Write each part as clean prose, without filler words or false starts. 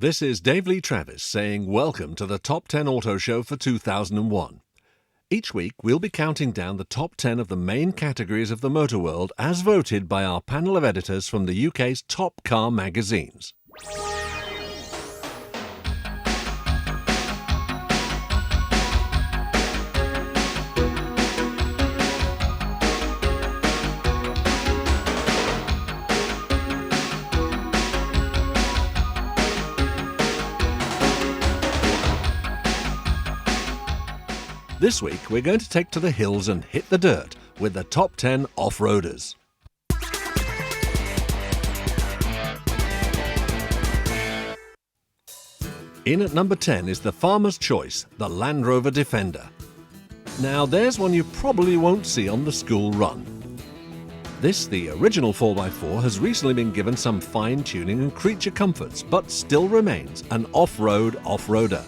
This is Dave Lee Travis saying welcome to the Top 10 Auto Show for 2001. Each week we'll be counting down the top 10 of the main categories of the motor world as voted by our panel of editors from the UK's top car magazines. This week we're going to take to the hills and hit the dirt with the top 10 off-roaders. In at number 10 is the farmer's choice, the Landrover Defender. Now there's one you probably won't see on the school run. This, the original 4x4, has recently been given some fine-tuning and creature comforts, but still remains an off-road off-roader.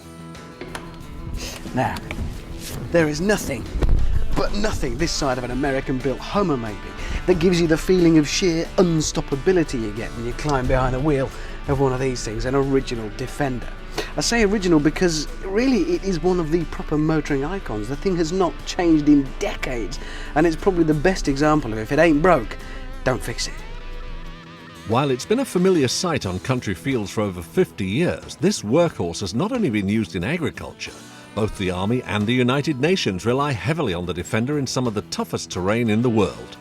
Now, there is nothing, but nothing this side of an American-built Hummer maybe, that gives you the feeling of sheer unstoppability you get when you climb behind the wheel of one of these things, an original Defender. I say original because really it is one of the proper motoring icons. The thing has not changed in decades, and it's probably the best example of if it ain't broke, don't fix it. While it's been a familiar sight on country fields for over 50 years, this workhorse has not only been used in agriculture. Both the Army and the United Nations rely heavily on the Defender in some of the toughest terrain in the world.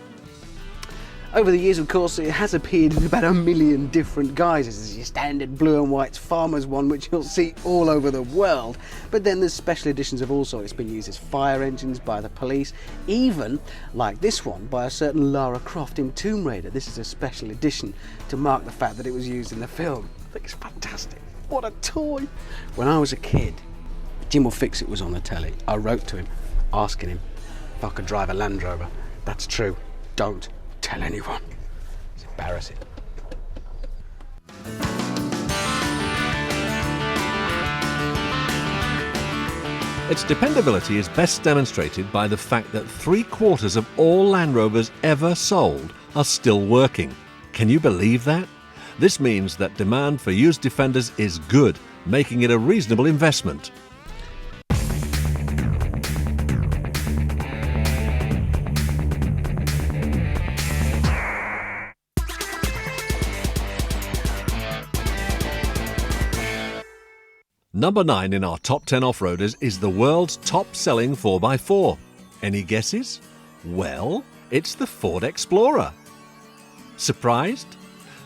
Over the years, of course, it has appeared in about 1 million different guises. There's your standard blue and white farmer's one, which you'll see all over the world. But then there's special editions of all sorts. It's been used as fire engines by the police, even, like this one, by a certain Lara Croft in Tomb Raider. This is a special edition to mark the fact that it was used in the film. I think it's fantastic. What a toy! When I was a kid, Jim Will Fix It was on the telly. I wrote to him, asking him if I could drive a Land Rover. That's true. Don't tell anyone. It's embarrassing. Its dependability is best demonstrated by the fact that 3/4 of all Land Rovers ever sold are still working. Can you believe that? This means that demand for used Defenders is good, making it a reasonable investment. Number 9 in our top 10 off-roaders is the world's top-selling 4x4. Any guesses? Well, it's the Ford Explorer. Surprised?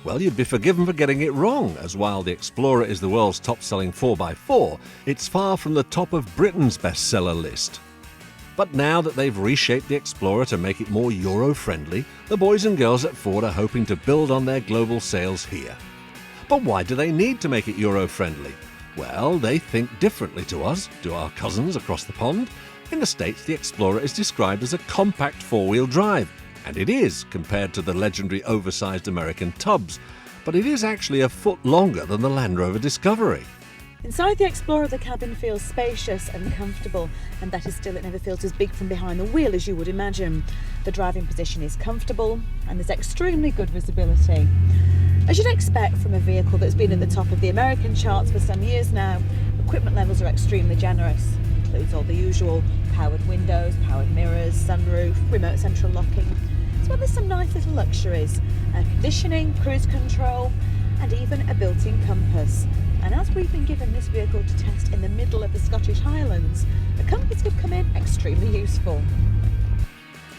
Well, you'd be forgiven for getting it wrong, as while the Explorer is the world's top-selling 4x4, it's far from the top of Britain's bestseller list. But now that they've reshaped the Explorer to make it more Euro-friendly, the boys and girls at Ford are hoping to build on their global sales here. But why do they need to make it Euro-friendly? Well, they think differently to us, to our cousins across the pond. In the States, the Explorer is described as a compact four-wheel drive, and it is compared to the legendary oversized American tubs, but it is actually a foot longer than the Land Rover Discovery. Inside the Explorer, the cabin feels spacious and comfortable, and that is still, it never feels as big from behind the wheel as you would imagine. The driving position is comfortable, and there's extremely good visibility. As you'd expect from a vehicle that's been at the top of the American charts for some years now, equipment levels are extremely generous. It includes all the usual powered windows, powered mirrors, sunroof, remote central locking, as well as some nice little luxuries, air conditioning, cruise control, and even a built-in compass. And as we've been given this vehicle to test in the middle of the Scottish Highlands, a compass could come in extremely useful.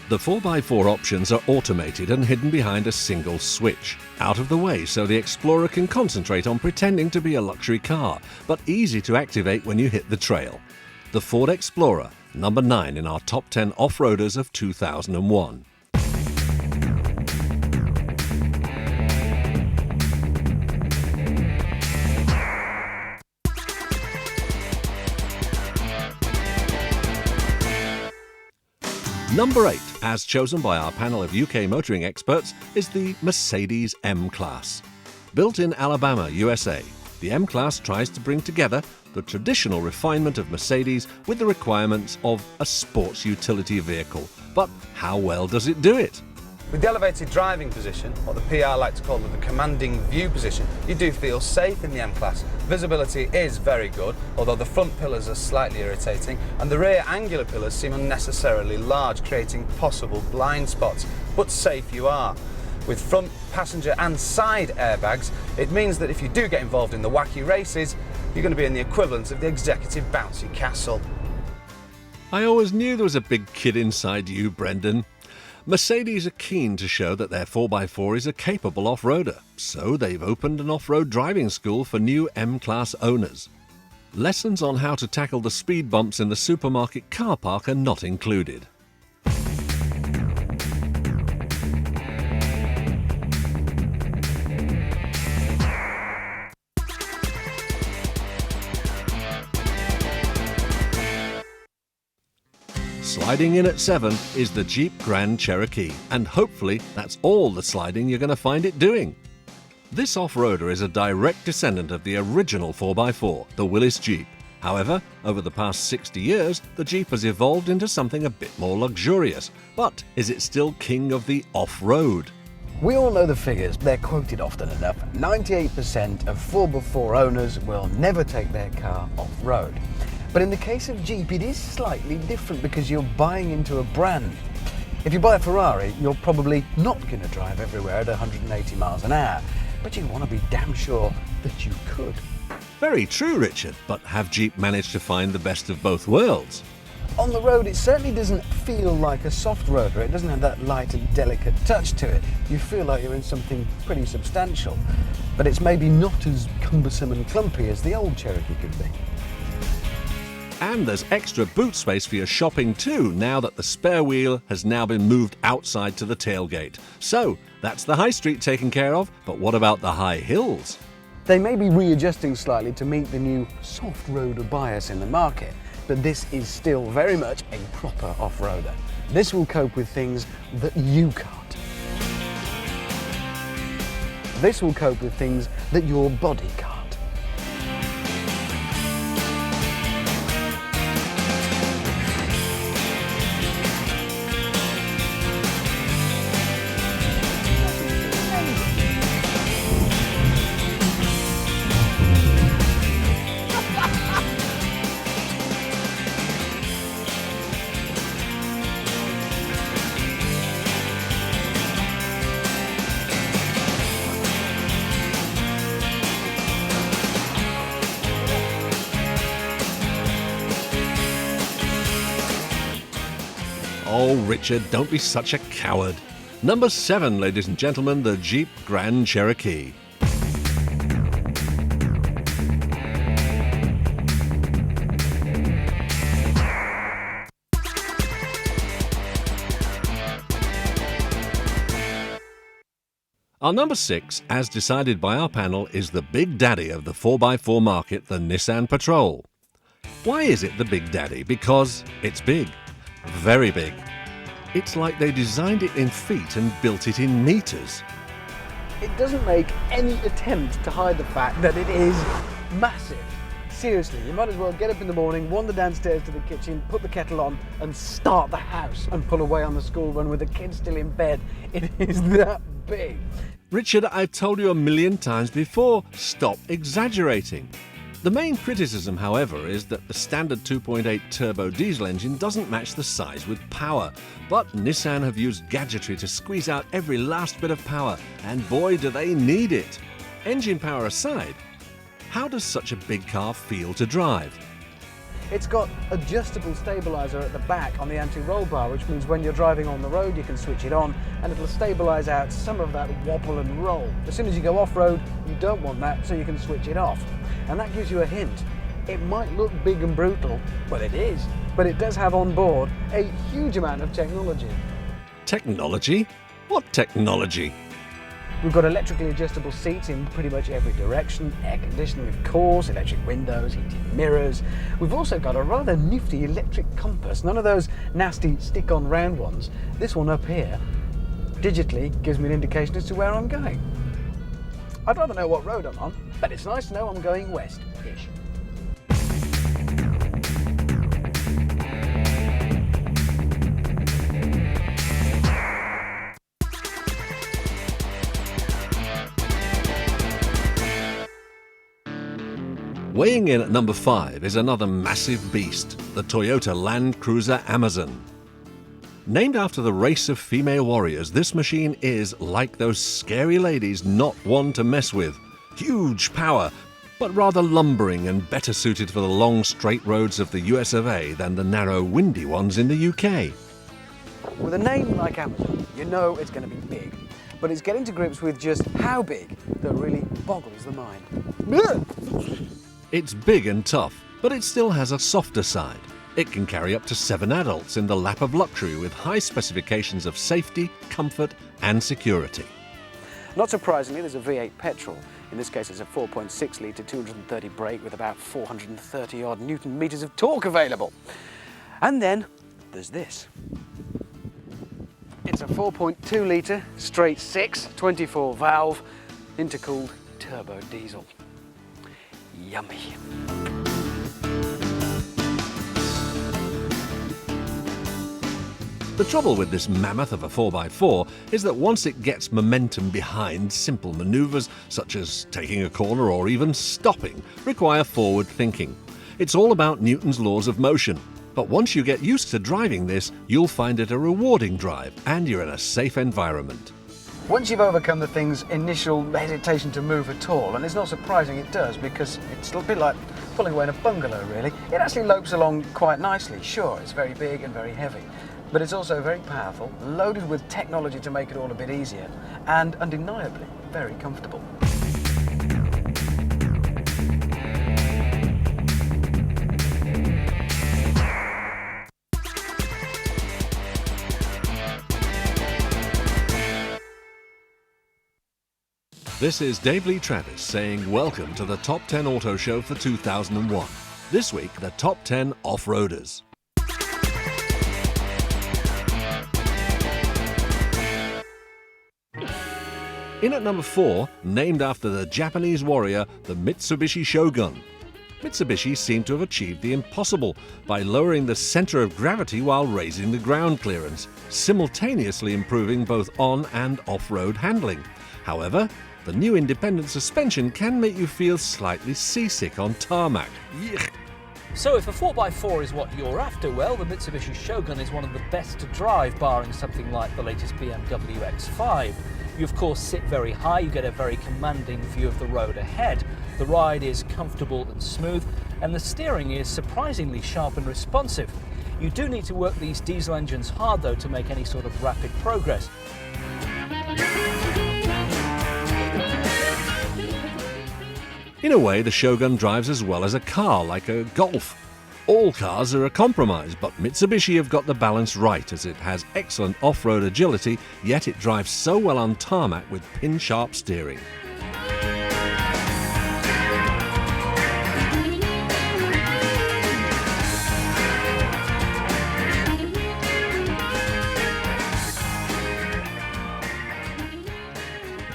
The 4x4 options are automated and hidden behind a single switch. Out of the way so the Explorer can concentrate on pretending to be a luxury car, but easy to activate when you hit the trail. The Ford Explorer, number 9 in our top 10 off-roaders of 2001. Number 8, as chosen by our panel of UK motoring experts, is the Mercedes M-Class. Built in Alabama, USA, the M-Class tries to bring together the traditional refinement of Mercedes with the requirements of a sports utility vehicle. But how well does it do it? With the elevated driving position, what the PR like to call the commanding view position, you do feel safe in the M-Class. Visibility is very good, although the front pillars are slightly irritating, and the rear angular pillars seem unnecessarily large, creating possible blind spots. But safe you are. With front, passenger and side airbags, it means that if you do get involved in the wacky races, you're going to be in the equivalent of the executive bouncy castle. I always knew there was a big kid inside you, Brendan. Mercedes are keen to show that their 4x4 is a capable off-roader, so they've opened an off-road driving school for new M-Class owners. Lessons on how to tackle the speed bumps in the supermarket car park are not included. Sliding in at 7 is the Jeep Grand Cherokee, and hopefully that's all the sliding you're going to find it doing. This off-roader is a direct descendant of the original 4x4, the Willys Jeep. However, over the past 60 years, the Jeep has evolved into something a bit more luxurious. But is it still king of the off-road? We all know the figures, they're quoted often enough. 98% of 4x4 owners will never take their car off-road. But in the case of Jeep, it is slightly different because you're buying into a brand. If you buy a Ferrari, you're probably not going to drive everywhere at 180 miles an hour, but you want to be damn sure that you could. Very true, Richard, but have Jeep managed to find the best of both worlds? On the road, it certainly doesn't feel like a soft roader. It doesn't have that light and delicate touch to it. You feel like you're in something pretty substantial, but it's maybe not as cumbersome and clumpy as the old Cherokee could be. And there's extra boot space for your shopping too, now that the spare wheel has now been moved outside to the tailgate. So, that's the high street taken care of, but what about the high hills? They may be readjusting slightly to meet the new soft roader bias in the market, but this is still very much a proper off-roader. This will cope with things that you can't. This will cope with things that your body can't. Oh, Richard, don't be such a coward. Number 7, ladies and gentlemen, the Jeep Grand Cherokee. Our number 6, as decided by our panel, is the big daddy of the 4x4 market, the Nissan Patrol. Why is it the big daddy? Because it's big. Very big. It's like they designed it in feet and built it in meters. It doesn't make any attempt to hide the fact that it is massive. Seriously, you might as well get up in the morning, wander downstairs to the kitchen, put the kettle on and start the house and pull away on the school run with the kids still in bed. It is that big. Richard, I've told you a million times before, stop exaggerating. The main criticism, however, is that the standard 2.8 turbo diesel engine doesn't match the size with power. But Nissan have used gadgetry to squeeze out every last bit of power, and boy do they need it. Engine power aside, how does such a big car feel to drive? It's got adjustable stabiliser at the back on the anti-roll bar, which means when you're driving on the road you can switch it on and it'll stabilise out some of that wobble and roll. As soon as you go off-road, you don't want that, so you can switch it off. And that gives you a hint. It might look big and brutal, well it is, but it does have on board a huge amount of technology. Technology? What technology? We've got electrically adjustable seats in pretty much every direction, air conditioning of course, electric windows, heated mirrors. We've also got a rather nifty electric compass, none of those nasty stick-on round ones. This one up here digitally gives me an indication as to where I'm going. I'd rather know what road I'm on, but it's nice to know I'm going west-ish. Weighing in at number 5 is another massive beast, the Toyota Landcruiser Amazon. Named after the race of female warriors, this machine is, like those scary ladies, not one to mess with. Huge power, but rather lumbering and better suited for the long straight roads of the US of A than the narrow windy ones in the UK. With a name like Amazon, you know it's going to be big, but it's getting to grips with just how big that really boggles the mind. It's big and tough, but it still has a softer side. It can carry up to 7 adults in the lap of luxury with high specifications of safety, comfort and security. Not surprisingly, there's a V8 petrol. In this case, it's a 4.6 litre 230 brake with about 430 odd Newton meters of torque available. And then there's this. It's a 4.2 litre straight 6 24 valve intercooled turbo diesel. Yummy. The trouble with this mammoth of a 4x4 is that once it gets momentum behind, simple manoeuvres such as taking a corner or even stopping require forward thinking. It's all about Newton's laws of motion. But once you get used to driving this, you'll find it a rewarding drive and you're in a safe environment. Once you've overcome the thing's initial hesitation to move at all, and it's not surprising it does because it's a bit like pulling away in a bungalow really, it actually lopes along quite nicely. Sure, it's very big and very heavy, but it's also very powerful, loaded with technology to make it all a bit easier, and undeniably very comfortable. This is Dave Lee Travis saying welcome to the Top 10 Auto Show for 2001. This week, the Top 10 Off-Roaders. In at number 4, named after the Japanese warrior, the Mitsubishi Shogun. Mitsubishi seemed to have achieved the impossible by lowering the center of gravity while raising the ground clearance, simultaneously improving both on- and off-road handling. However, the new independent suspension can make you feel slightly seasick on tarmac. Yuck. So if a 4x4 is what you're after, well, the Mitsubishi Shogun is one of the best to drive, barring something like the latest BMW X5. You of course sit very high, you get a very commanding view of the road ahead. The ride is comfortable and smooth, and the steering is surprisingly sharp and responsive. You do need to work these diesel engines hard though to make any sort of rapid progress. In a way, the Shogun drives as well as a car, like a Golf. All cars are a compromise, but Mitsubishi have got the balance right as it has excellent off-road agility, yet it drives so well on tarmac with pin-sharp steering.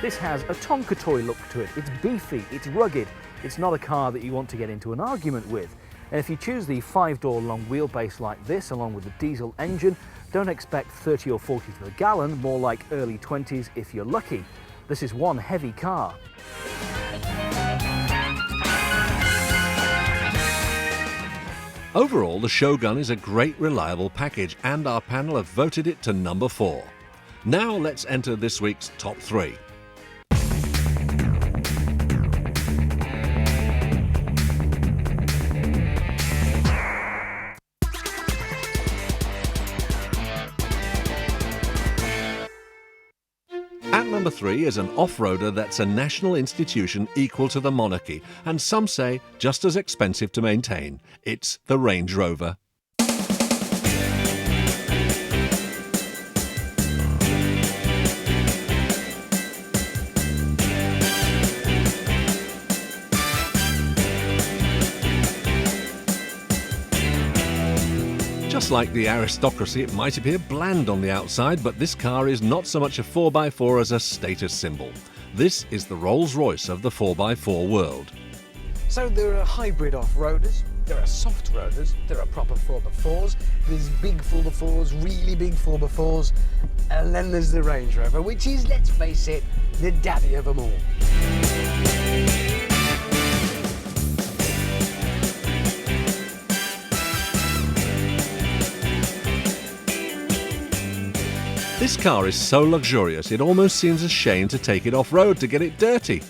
This has a Tonka toy look to it. It's beefy, it's rugged. It's not a car that you want to get into an argument with. And if you choose the 5-door long wheelbase like this, along with the diesel engine, don't expect 30 or 40 to the gallon, more like early 20s if you're lucky. This is one heavy car. Overall, the Shogun is a great reliable package and our panel have voted it to number 4. Now let's enter this week's top 3. At number 3 is an off-roader that's a national institution equal to the monarchy, and some say just as expensive to maintain. It's the Range Rover. Just like the aristocracy, it might appear bland on the outside, but this car is not so much a 4x4 as a status symbol. This is the Rolls-Royce of the 4x4 world. So there are hybrid off-roaders, there are soft roaders, there are proper 4x4s, there's big 4x4s, really big 4x4s, and then there's the Range Rover, which is, let's face it, the daddy of them all. This car is so luxurious it almost seems a shame to take it off-road to get it dirty.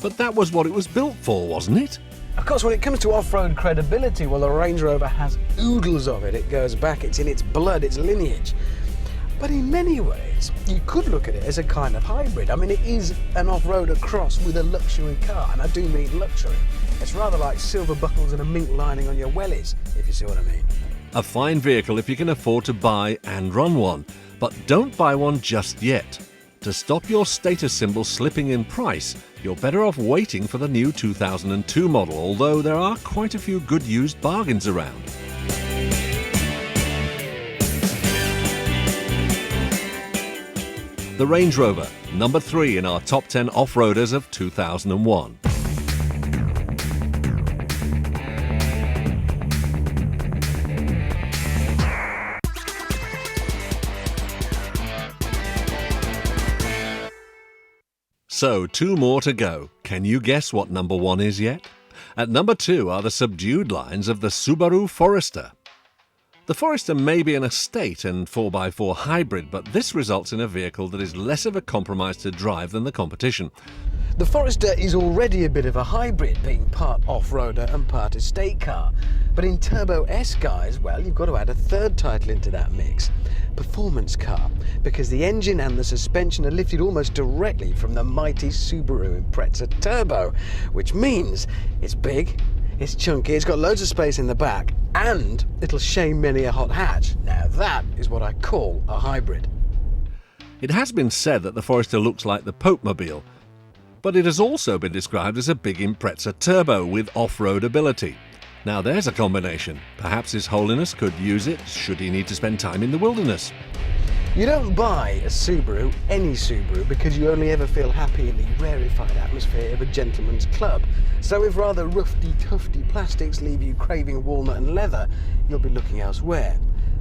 But that was what it was built for, wasn't it? Of course, when it comes to off-road credibility, well, the Range Rover has oodles of it. It goes back, it's in its blood, its lineage. But in many ways, you could look at it as a kind of hybrid. I mean, it is an off-roader cross with a luxury car, and I do mean luxury. It's rather like silver buckles and a mink lining on your wellies, if you see what I mean. A fine vehicle if you can afford to buy and run one, but don't buy one just yet. To stop your status symbol slipping in price, you're better off waiting for the new 2002 model, although there are quite a few good used bargains around. The Range Rover, number 3 in our top 10 off-roaders of 2001. So, 2 more to go. Can you guess what number 1 is yet? At number 2 are the subdued lines of the Subaru Forester. The Forester may be an estate and 4x4 hybrid, but this results in a vehicle that is less of a compromise to drive than the competition. The Forester is already a bit of a hybrid, being part off-roader and part estate car. But in Turbo S, guys, well, you've got to add a third title into that mix. Performance car, because the engine and the suspension are lifted almost directly from the mighty Subaru Impreza Turbo, which means it's big, it's chunky, it's got loads of space in the back, and it'll shame many a hot hatch. Now that is what I call a hybrid. It has been said that the Forester looks like the Pope-mobile, but it has also been described as a big Impreza Turbo with off-road ability. Now there's a combination. Perhaps His Holiness could use it should he need to spend time in the wilderness. You don't buy a Subaru, any Subaru, because you only ever feel happy in the rarefied atmosphere of a gentleman's club. So if rather roughy-tufty plastics leave you craving walnut and leather, you'll be looking elsewhere.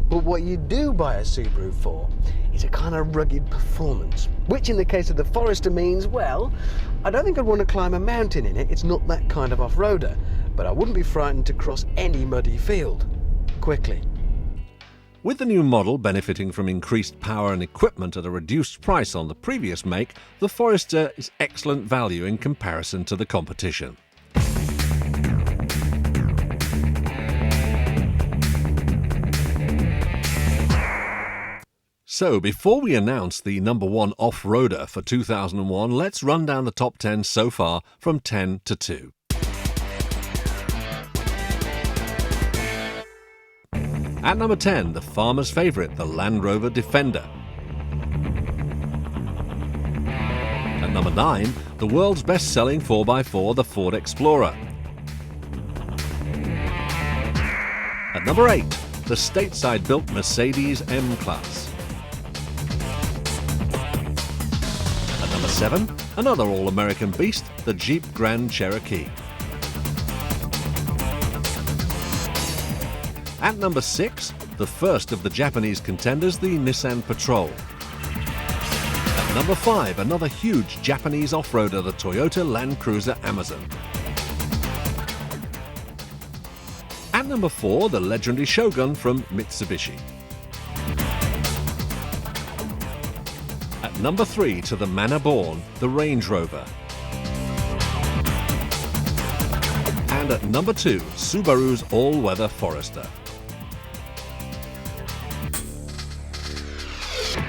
But what you do buy a Subaru for is a kind of rugged performance, which in the case of the Forester means, well, I don't think I'd want to climb a mountain in it. It's not that kind of off-roader, but I wouldn't be frightened to cross any muddy field quickly. With the new model benefiting from increased power and equipment at a reduced price on the previous make, the Forester is excellent value in comparison to the competition. So, before we announce the number 1 off-roader for 2001, let's run down the top 10 so far from 10 to 2. At number 10, the farmer's favourite, the Landrover Defender. At number 9, the world's best-selling 4x4, the Ford Explorer. At number 8, the stateside-built Mercedes M-Class. At number 7, another all-American beast, the Jeep Grand Cherokee. At number 6, the first of the Japanese contenders, the Nissan Patrol. At number 5, another huge Japanese off-roader, the Toyota Landcruiser Amazon. At number 4, the legendary Shogun from Mitsubishi. At number 3, to the manor born, the Range Rover. And at number 2, Subaru's all-weather Forester.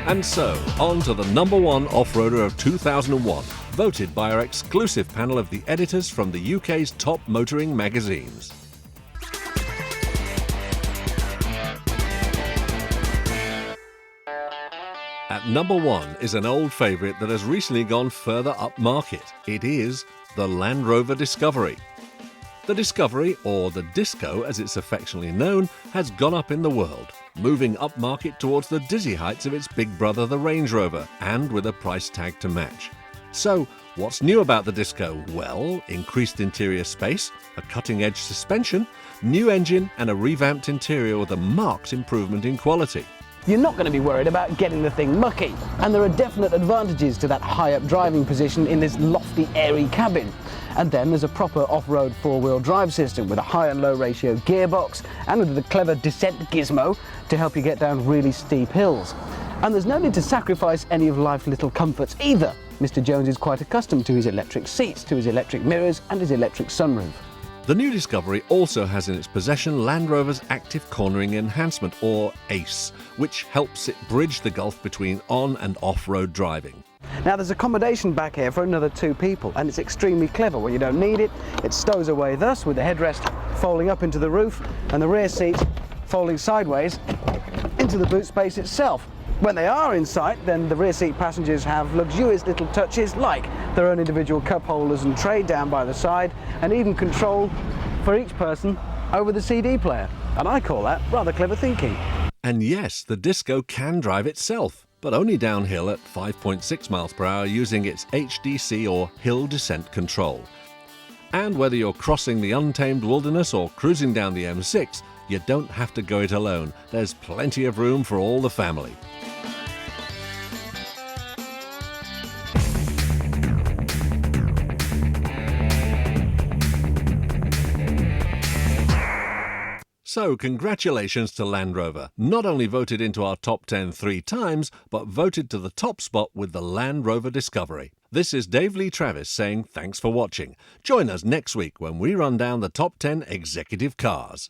And so, on to the number 1 off-roader of 2001, voted by our exclusive panel of the editors from the UK's top motoring magazines. At number 1 is an old favourite that has recently gone further upmarket. It is the Land Rover Discovery. The Discovery, or the Disco as it's affectionately known, has gone up in the world, moving upmarket towards the dizzy heights of its big brother the Range Rover, and with a price tag to match. So, what's new about the Disco? Well, increased interior space, a cutting-edge suspension, new engine and a revamped interior with a marked improvement in quality. You're not going to be worried about getting the thing mucky, and there are definite advantages to that high-up driving position in this lofty, airy cabin. And then there's a proper off-road four-wheel drive system with a high and low ratio gearbox and with the clever descent gizmo to help you get down really steep hills. And there's no need to sacrifice any of life's little comforts either. Mr. Jones is quite accustomed to his electric seats, to his electric mirrors and his electric sunroof. The new Discovery also has in its possession Land Rover's Active Cornering Enhancement, or ACE, which helps it bridge the gulf between on- and off-road driving. Now there's accommodation back here for another 2 people, and it's extremely clever. When you don't need it, it stows away thus, with the headrest folding up into the roof and the rear seats folding sideways into the boot space itself. When they are inside, then the rear seat passengers have luxurious little touches like their own individual cup holders and tray down by the side, and even control for each person over the CD player. And I call that rather clever thinking. And yes, the Disco can drive itself, but only downhill at 5.6 miles per hour using its HDC or hill descent control. And whether you're crossing the untamed wilderness or cruising down the M6, you don't have to go it alone. There's plenty of room for all the family. So congratulations to Land Rover, not only voted into our top 10 3 times, but voted to the top spot with the Land Rover Discovery. This is Dave Lee Travis saying thanks for watching. Join us next week when we run down the top 10 executive cars.